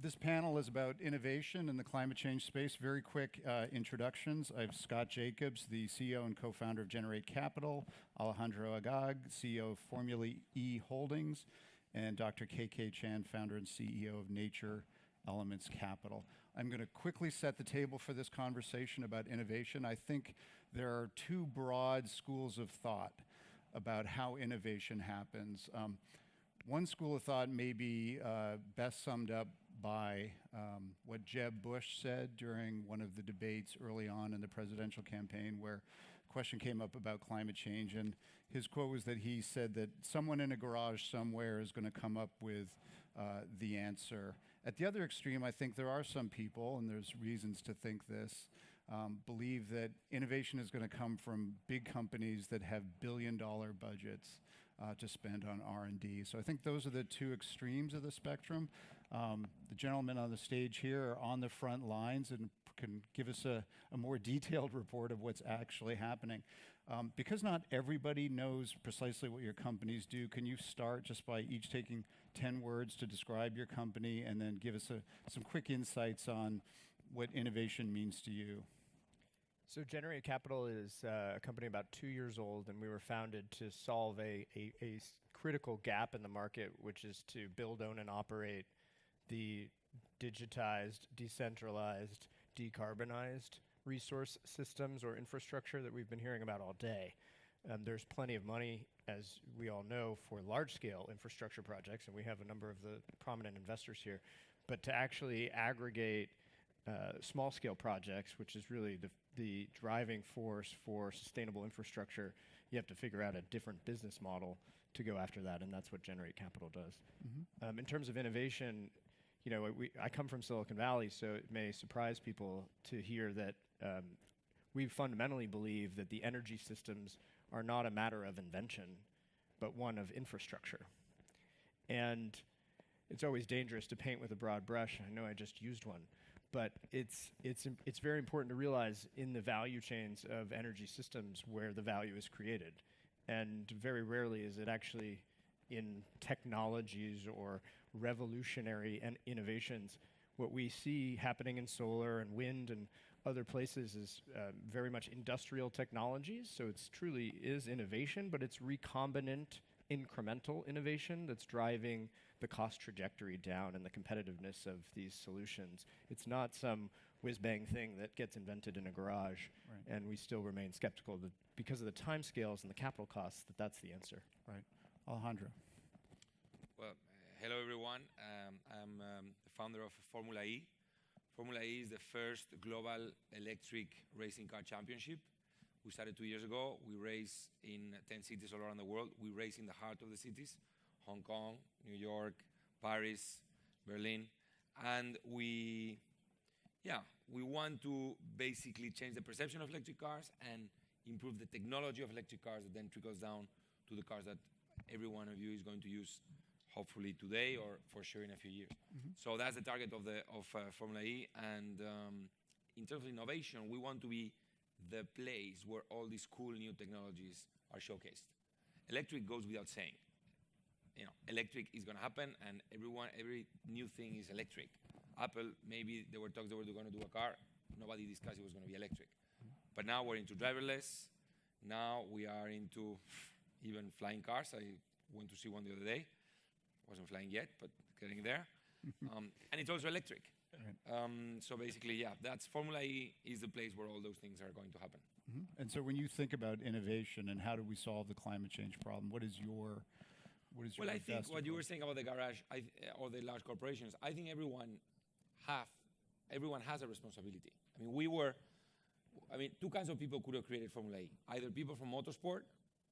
This panel is about innovation in the climate change space. Very quick introductions. I have Scott Jacobs, the CEO and co-founder of Generate Capital, Alejandro Agag, CEO of Formula E Holdings, and Dr. KK Chen, founder and CEO of Nature Elements Capital. I'm going to quickly set the table for this conversation about innovation. I think there are two broad schools of thought about how innovation happens. One school of thought may be best summed up by what Jeb Bush said during one of the debates early on in the presidential campaign, where a question came up about climate change, and his quote was that he said that someone in a garage somewhere is going to come up with the answer. At the other extreme, I think there are some people, and there's reasons to think this, believe that innovation is going to come from big companies that have billion-dollar budgets to spend on R&D. So I think those are the two extremes of the spectrum. The gentlemen on the stage here are on the front lines and can give us a more detailed report of what's actually happening. Because not everybody knows precisely what your companies do, can you start just by each taking 10 words to describe your company and then give us some quick insights on what innovation means to you? So Generate Capital is a company about 2 years old, and we were founded to solve a critical gap in the market, which is to build, own, and operate the digitized, decentralized, decarbonized resource systems or infrastructure that we've been hearing about all day. There's plenty of money, as we all know, for large-scale infrastructure projects, and we have a number of the prominent investors here. But to actually aggregate small-scale projects, which is really the driving force for sustainable infrastructure, you have to figure out a different business model to go after that, and that's what Generate Capital does. Mm-hmm. In terms of innovation, I come from Silicon Valley, so it may surprise people to hear that we fundamentally believe that the energy systems are not a matter of invention, but one of infrastructure. And it's always dangerous to paint with a broad brush. I know I just used one. But it's very important to realize in the value chains of energy systems where the value is created. And very rarely is it actually in technologies or revolutionary innovations. What we see happening in solar and wind and other places is very much industrial technologies. So it's truly is innovation, but it's recombinant, incremental innovation that's driving the cost trajectory down and the competitiveness of these solutions. It's not some whiz-bang thing that gets invented in a garage, right. And we still remain skeptical that because of the timescales and the capital costs that's the answer. Right. Alejandro. Well, hello everyone. I'm the founder of Formula E. Formula E is the first global electric racing car championship. We started 2 years ago. We race in 10 cities all around the world. We race in the heart of the cities, Hong Kong, New York, Paris, Berlin. And we want to basically change the perception of electric cars and improve the technology of electric cars that then trickles down to the cars that every one of you is going to use hopefully today or for sure in a few years. Mm-hmm. So that's the target of Formula E. And in terms of innovation, we want to be the place where all these cool new technologies are showcased. Electric goes without saying. Electric is going to happen, and every new thing is electric. Apple, maybe there were talks they were going to do a car. Nobody discussed it was going to be electric. Mm-hmm. But now we're into driverless. Now we are into even flying cars. I went to see one the other day. Wasn't flying yet, but getting there. And it's also electric. Right. So basically, that's Formula E is the place where all those things are going to happen. Mm-hmm. And so when you think about innovation and how do we solve the climate change problem, what is your Well, I think what you were saying about the garage or the large corporations, I think everyone has a responsibility. Two kinds of people could have created Formula E. Either people from motorsport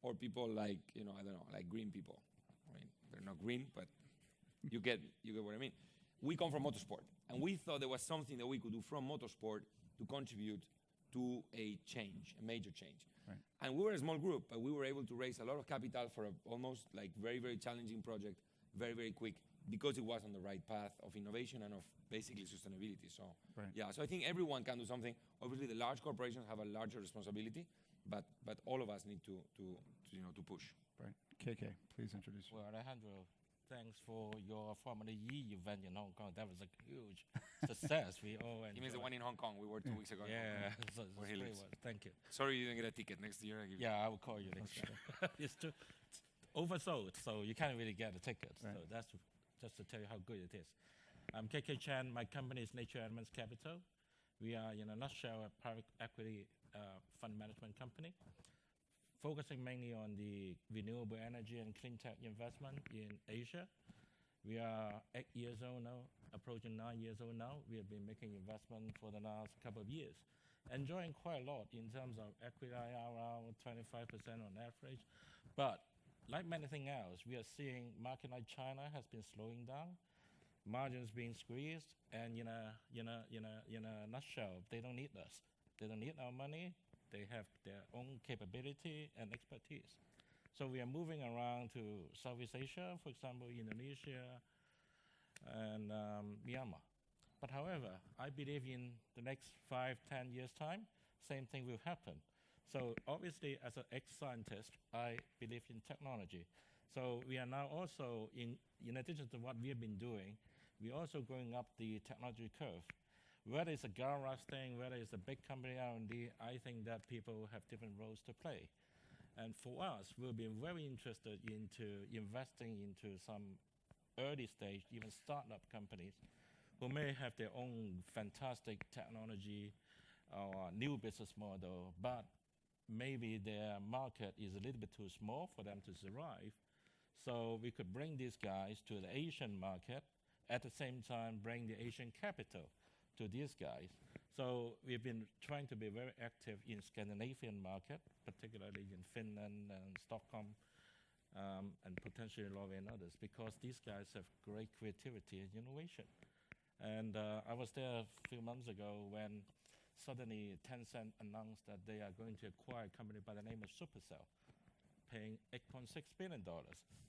or people like, like green people. They're not green, but you get what I mean. We come from motorsport, and we thought there was something that we could do from motorsport to contribute to a major change. Right. And we were a small group, but we were able to raise a lot of capital for almost like very, very challenging project, very, very quick, because it was on the right path of innovation and of basically sustainability. So, right. So I think everyone can do something. Obviously, the large corporations have a larger responsibility, but all of us need to push. Right. KK, please introduce yourself. Well, Alejandro thanks for your Formula E event in Hong Kong. That was a huge success. We all He means the one in Hong Kong. We were 2 weeks ago. In Hong Yeah, Kong, so it's where he great lives. one. Thank you. Sorry you didn't get a ticket. Next year I give you. Yeah, I will call you next time. It's too oversold, so you can't really get a ticket. Right. So that's just to tell you how good it is. I'm KK Chen. My company is Nature Elements Capital. We are, in a nutshell, a private equity fund management company, focusing mainly on the renewable energy and clean tech investment in Asia. We are 8 years old now, approaching 9 years old now. We have been making investment for the last couple of years, enjoying quite a lot in terms of equity IRR, 25% on average. But like many things else, we are seeing market like China has been slowing down, margins being squeezed, and in a nutshell, they don't need us. They don't need our money. They have their own capability and expertise. So we are moving around to Southeast Asia, for example, Indonesia and Myanmar. But however, I believe in the next 5, 10 years' time, same thing will happen. So obviously, as an ex-scientist, I believe in technology. So we are now also, in addition to what we have been doing, we're also going up the technology curve. Whether it's a garage thing, whether it's a big company R&D, I think that people have different roles to play. And for us, we'll be very interested into investing into some early stage, even startup companies who may have their own fantastic technology or new business model, but maybe their market is a little bit too small for them to survive. So we could bring these guys to the Asian market, at the same time bring the Asian capital to these guys. So we've been trying to be very active in Scandinavian market, particularly in Finland and Stockholm, and potentially Norway and others, because these guys have great creativity and innovation. And I was there a few months ago when suddenly Tencent announced that they are going to acquire a company by the name of Supercell, paying $8.6 billion.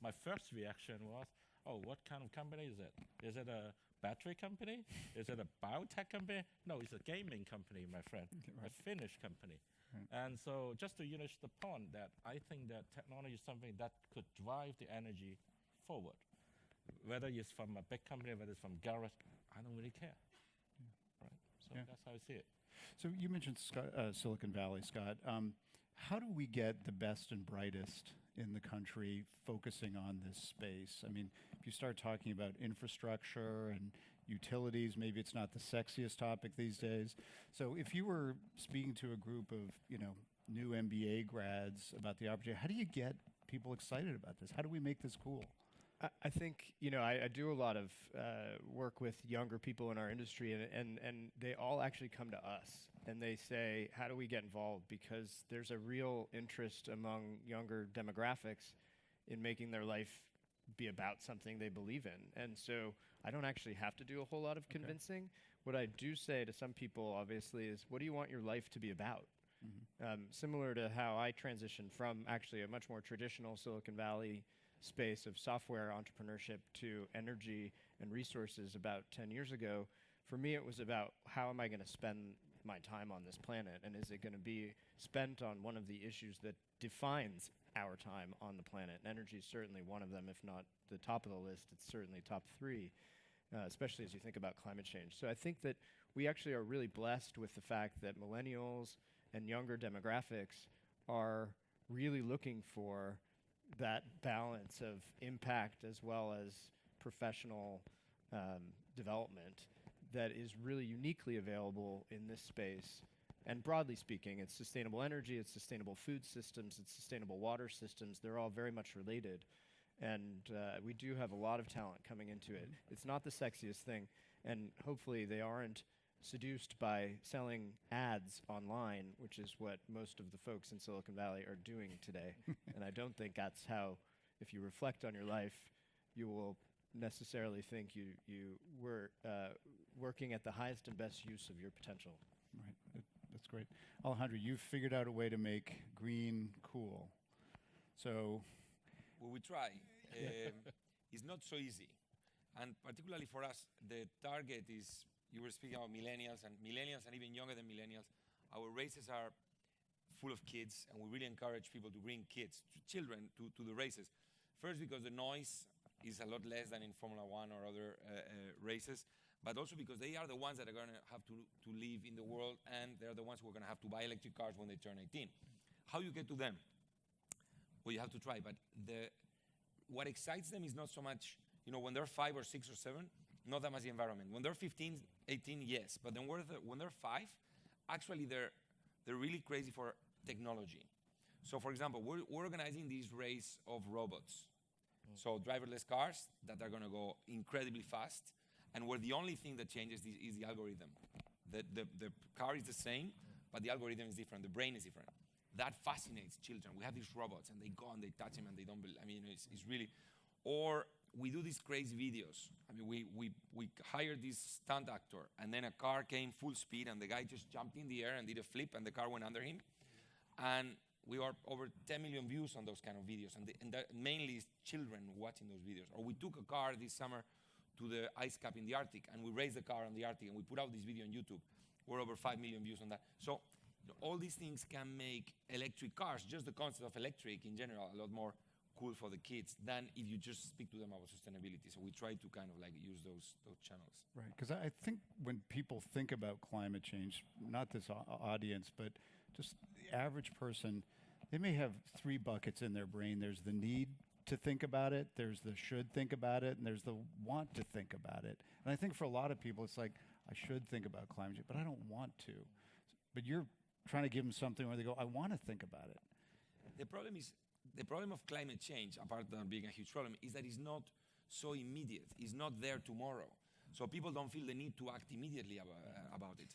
My first reaction was, oh, what kind of company is it? Is it a battery company? Is it a biotech company? No, it's a gaming company, my friend, Right. a Finnish company. Right. And so just to illustrate the point that I think that technology is something that could drive the energy forward. Whether it's from a big company, whether it's from garage, I don't really care. Right? So Yeah. that's how I see it. So you mentioned Silicon Valley, Scott. How do we get the best and brightest in the country focusing on this space? I mean, if you start talking about infrastructure and utilities, maybe it's not the sexiest topic these days. So if you were speaking to a group of, new MBA grads about the opportunity, how do you get people excited about this? How do we make this cool? I think, I do a lot of work with younger people in our industry, and they all actually come to us and they say, how do we get involved? Because there's a real interest among younger demographics in making their life be about something they believe in. And so I don't actually have to do a whole lot of convincing. What I do say to some people, obviously, is what do you want your life to be about? Similar to how I transitioned from actually a much more traditional Silicon Valley space of software entrepreneurship to energy and resources about 10 years ago, for me it was about how am I going to spend my time on this planet, and is it going to be spent on one of the issues that defines our time on the planet? And energy is certainly one of them, if not the top of the list, it's certainly top 3, especially as you think about climate change. So I think that we actually are really blessed with the fact that millennials and younger demographics are really looking for that balance of impact as well as professional development that is really uniquely available in this space. And broadly speaking, it's sustainable energy, it's sustainable food systems, it's sustainable water systems. They're all very much related. And we do have a lot of talent coming into it. It's not the sexiest thing, and hopefully they aren't seduced by selling ads online, which is what most of the folks in Silicon Valley are doing today. And I don't think that's how, if you reflect on your life, you will necessarily think you were working at the highest and best use of your potential. Right. That's great. Alejandro, you've figured out a way to make green cool. So Well, we try. It's not so easy. And particularly for us, the target is, you were speaking about millennials and even younger than millennials. Our races are full of kids, and we really encourage people to bring children to the races. First, because the noise is a lot less than in Formula One or other races, but also because they are the ones that are going to have to live in the world, and they're the ones who are going to have to buy electric cars when they turn 18. How you get to them? Well, you have to try, but what excites them is not so much, when they're 5 or 6 or 7, not that much the environment. When they're 15, 18, yes, but then when they're 5, actually they're really crazy for technology. So for example, we're organizing this race of robots. So driverless cars that are going to go incredibly fast, and where the only thing that changes is the algorithm. The car is the same, but the algorithm is different, the brain is different. That fascinates children. We have these robots, and they go and they touch them, and they don't believe. I mean, it's really, or we do these crazy videos. I mean, we hired this stunt actor, and then a car came full speed, and the guy just jumped in the air and did a flip, and the car went under him. And we are over 10 million views on those kind of videos, and that mainly is children watching those videos. Or we took a car this summer to the ice cap in the Arctic, and we raced the car on the Arctic, and we put out this video on YouTube. We're over 5 million views on that. So all these things can make electric cars, just the concept of electric in general, a lot more cool for the kids than if you just speak to them about sustainability. So we try to kind of like use those channels. Right, because I think when people think about climate change, not this audience, but just the average person, they may have 3 buckets in their brain. There's the need to think about it, there's the should think about it, and there's the want to think about it. And I think for a lot of people, it's like, I should think about climate change, but I don't want to. But you're trying to give them something where they go, I want to think about it. The problem of climate change, apart from being a huge problem, is that it's not so immediate. It's not there tomorrow. So people don't feel the need to act immediately about it.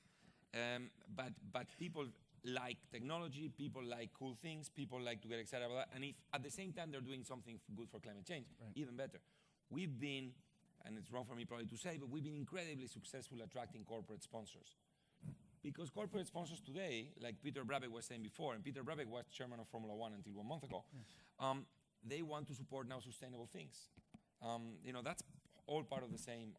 But people like technology, people like cool things, people like to get excited about that. And if at the same time they're doing something good for climate change, even better. We've been, and it's wrong for me probably to say, but we've been incredibly successful attracting corporate sponsors. Because corporate sponsors today, like Peter Brabeck was saying before, and Peter Brabeck was chairman of Formula One until 1 month ago, they want to support now sustainable things. That's all part of the same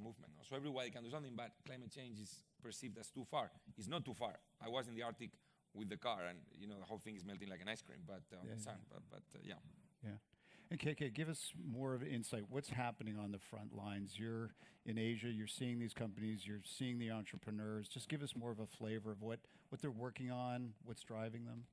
movement. No? So everybody can do something, but climate change is perceived as too far. It's not too far. I was in the Arctic with the car, and the whole thing is melting like an ice cream. But yeah. Yeah. And KK, give us more of an insight. What's happening on the front lines? You're in Asia, you're seeing these companies, you're seeing the entrepreneurs. Just give us more of a flavor of what they're working on, what's driving them.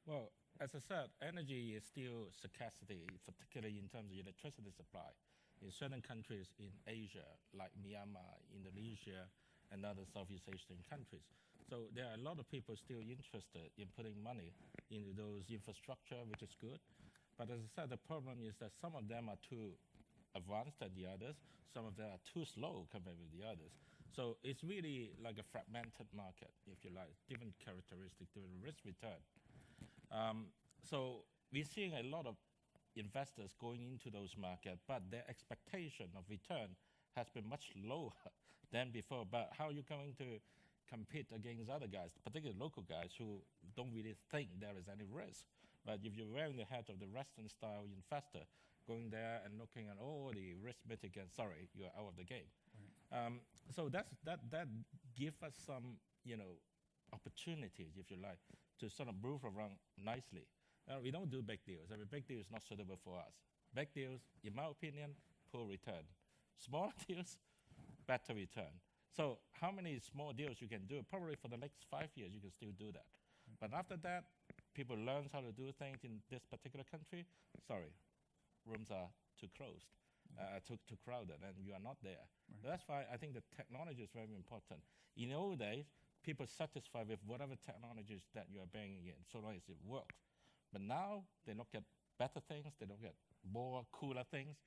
Well, as I said, energy is still scarcity, particularly in terms of electricity supply. In certain countries in Asia, like Myanmar, Indonesia, and other Southeast Asian countries. So there are a lot of people still interested in putting money into those infrastructure, which is good. But as I said, the problem is that some of them are too advanced than the others. Some of them are too slow compared with the others. So it's really like a fragmented market, if you like, different characteristics, different risk return. So we're seeing a lot of investors going into those markets, but their expectation of return has been much lower than before. But how are you going to compete against other guys, particularly local guys who don't really think there is any risk? But if you're wearing the hat of the Western-style investor, going there and looking at all the risk mitigants, sorry, you're out of the game. Right. So that gives us some, opportunities, if you like, to sort of move around nicely. We don't do big deals. Every big deal is not suitable for us. Big deals, in my opinion, poor return. Small deals, better return. So how many small deals you can do? Probably for the next 5 years, you can still do that. But after that, people learn how to do things in this particular country. Sorry, rooms are too closed, too crowded, and you are not there. Right. That's why I think the technology is very important. In the old days, people are satisfied with whatever technologies that you are bringing in, so long as it works. But now they look at better things, they look at more cooler things,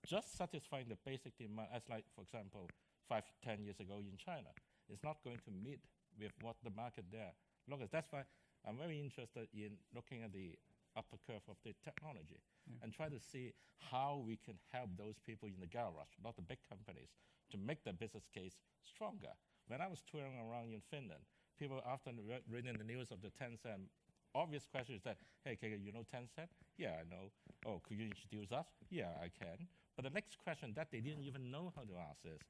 just satisfying the basic demand, as like, for example, 5, 10 years ago in China. It's not going to meet with what the market there looks at. That's why I'm very interested in looking at the upper curve of the technology and try to see how we can help those people in the garage, not the big companies, to make their business case stronger. When I was touring around in Finland, people often reading the news of the Tencent. Obvious question is that, hey, KK, you know Tencent? Yeah, I know. Oh, could you introduce us? Yeah, I can. But the next question that they didn't even know how to ask is,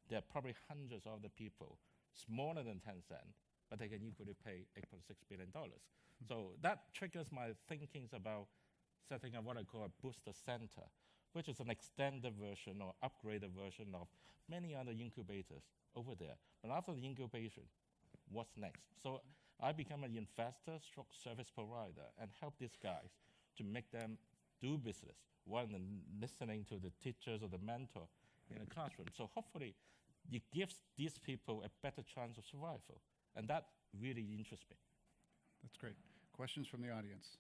there are probably hundreds of other people smaller than Tencent, but they can equally pay $8.6 billion. So that triggers my thinkings about setting up what I call a booster center which is an extended version or upgraded version of many other incubators over there. But after the incubation, what's next? So I become an investor stroke service provider and help these guys to make them do business rather than listening to the teachers or the mentor in the classroom. So hopefully it gives these people a better chance of survival. And that really interests me. That's great. Questions from the audience?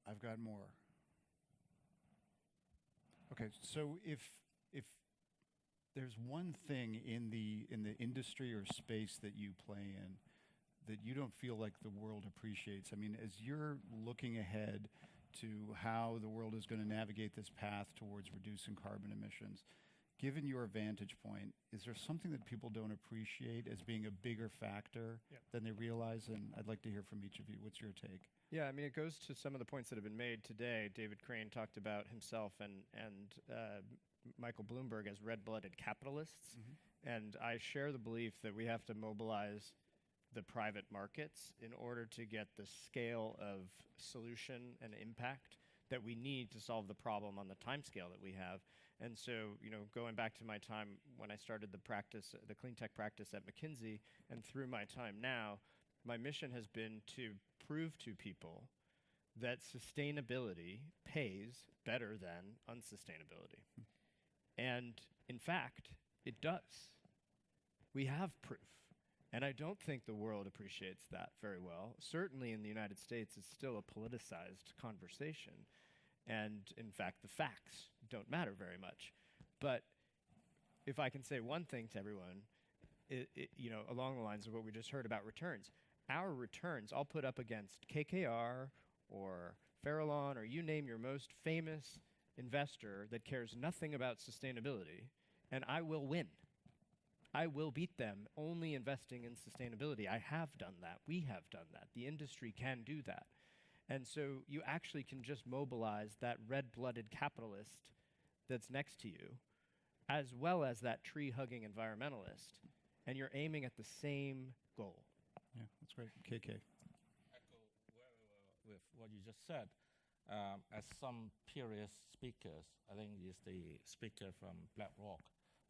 I've got more. Okay, so if there's one thing in the industry or space that you play in that you don't feel like the world appreciates, I mean, as you're looking ahead to how the world is going to navigate this path towards reducing carbon emissions, given your vantage point, is there something that people don't appreciate as being a bigger factor than they realize? And I'd like to hear from each of you. What's your take? Yeah, I mean, it goes to some of the points that have been made today. David Crane talked about himself and Michael Bloomberg as red-blooded capitalists. And I share the belief that we have to mobilize the private markets in order to get the scale of solution and impact that we need to solve the problem on the time scale that we have. And so, you know, going back to my time when I started the practice, the clean tech practice at McKinsey, and through my time now, my mission has been to prove to people that sustainability pays better than unsustainability. And in fact, it does. We have proof. And I don't think the world appreciates that very well. Certainly in the United States, it's still a politicized conversation. And in fact, the facts don't matter very much. But if I can say one thing to everyone, you know, along the lines of what we just heard about returns, our returns, I'll put up against KKR or Farallon or you name your most famous investor that cares nothing about sustainability, and I will win. I will beat them only investing in sustainability. I have done that. We have done that. The industry can do that. And so you actually can just mobilize that red-blooded capitalist that's next to you, as well as that tree-hugging environmentalist, and you're aiming at the same goal. Yeah, that's great. KK. Echo very well with what you just said. As some previous speakers, I think it's the speaker from BlackRock,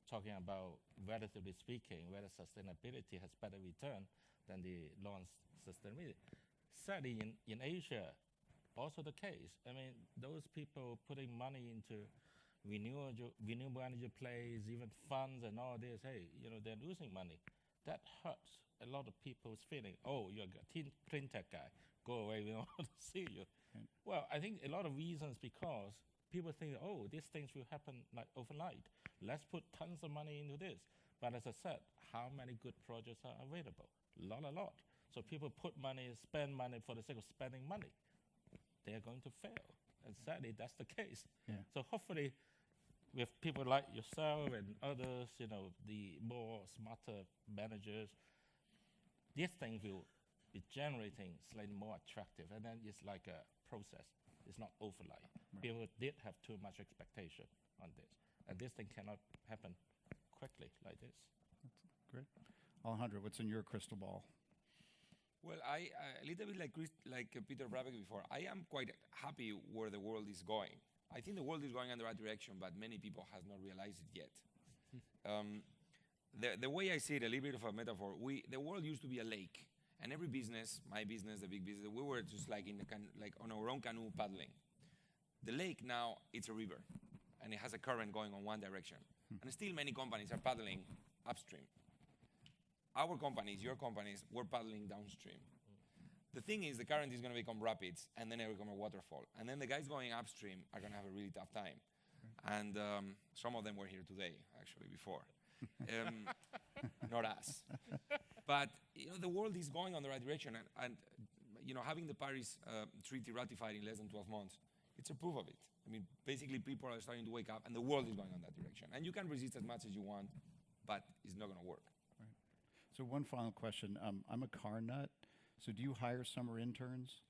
talking about, relatively speaking, whether sustainability has better return than the non-sustainability. Sadly, in Asia, also the case. I mean, those people putting money into renewable energy plays, even funds and all this, hey, you know, they're losing money. That hurts a lot of people's feeling. Oh, you're a clean tech guy. Go away, we don't want to see you. Right. Well, I think a lot of reasons because people think, oh, these things will happen like overnight. Let's put tons of money into this. But as I said, how many good projects are available? A lot. So people put money, spend money for the sake of spending money. They are going to fail. And sadly, that's the case. Yeah. So hopefully, with people like yourself and others, you know, the more smarter managers, these things will be generating slightly more attractive. And then it's like a process. It's not overnight. Right. People did have too much expectation on this. And this thing cannot happen quickly like this. That's great. Alejandro, what's in your crystal ball? Well, I a little bit like Peter Brabeck before, I am quite happy where the world is going. I think the world is going in the right direction, but many people have not realized it yet. The way I see it, a little bit of a metaphor, the world used to be a lake, and every business, my business, the big business, we were just like like on our own canoe paddling. The lake now, it's a river, and it has a current going on one direction. And still many companies are paddling upstream. Our companies, your companies, we're paddling downstream. The thing is, the current is going to become rapids, and then it will become a waterfall. And then the guys going upstream are going to have a really tough time. And some of them were here today, actually, before. Not us. But you know, the world is going on the right direction. And you know, having the Paris Treaty ratified in less than 12 months, it's a proof of it. I mean, basically, people are starting to wake up, and the world is going on that direction. And you can resist as much as you want, but it's not going to work. Right. So one final question. I'm a car nut. So do you hire summer interns?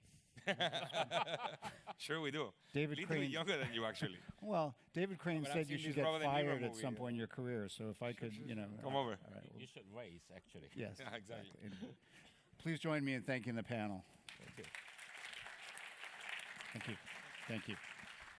Sure we do. David Little Crane, bit younger than you, actually. Well, David Crane but I've said you seen should this get Robert De Niro fired at movie, some yeah. point in your career. So if I could, you know. Come over. All right, You should race, actually. yes. Yeah, exactly. Please join me in thanking the panel. Thank you. Thank you. Thank you.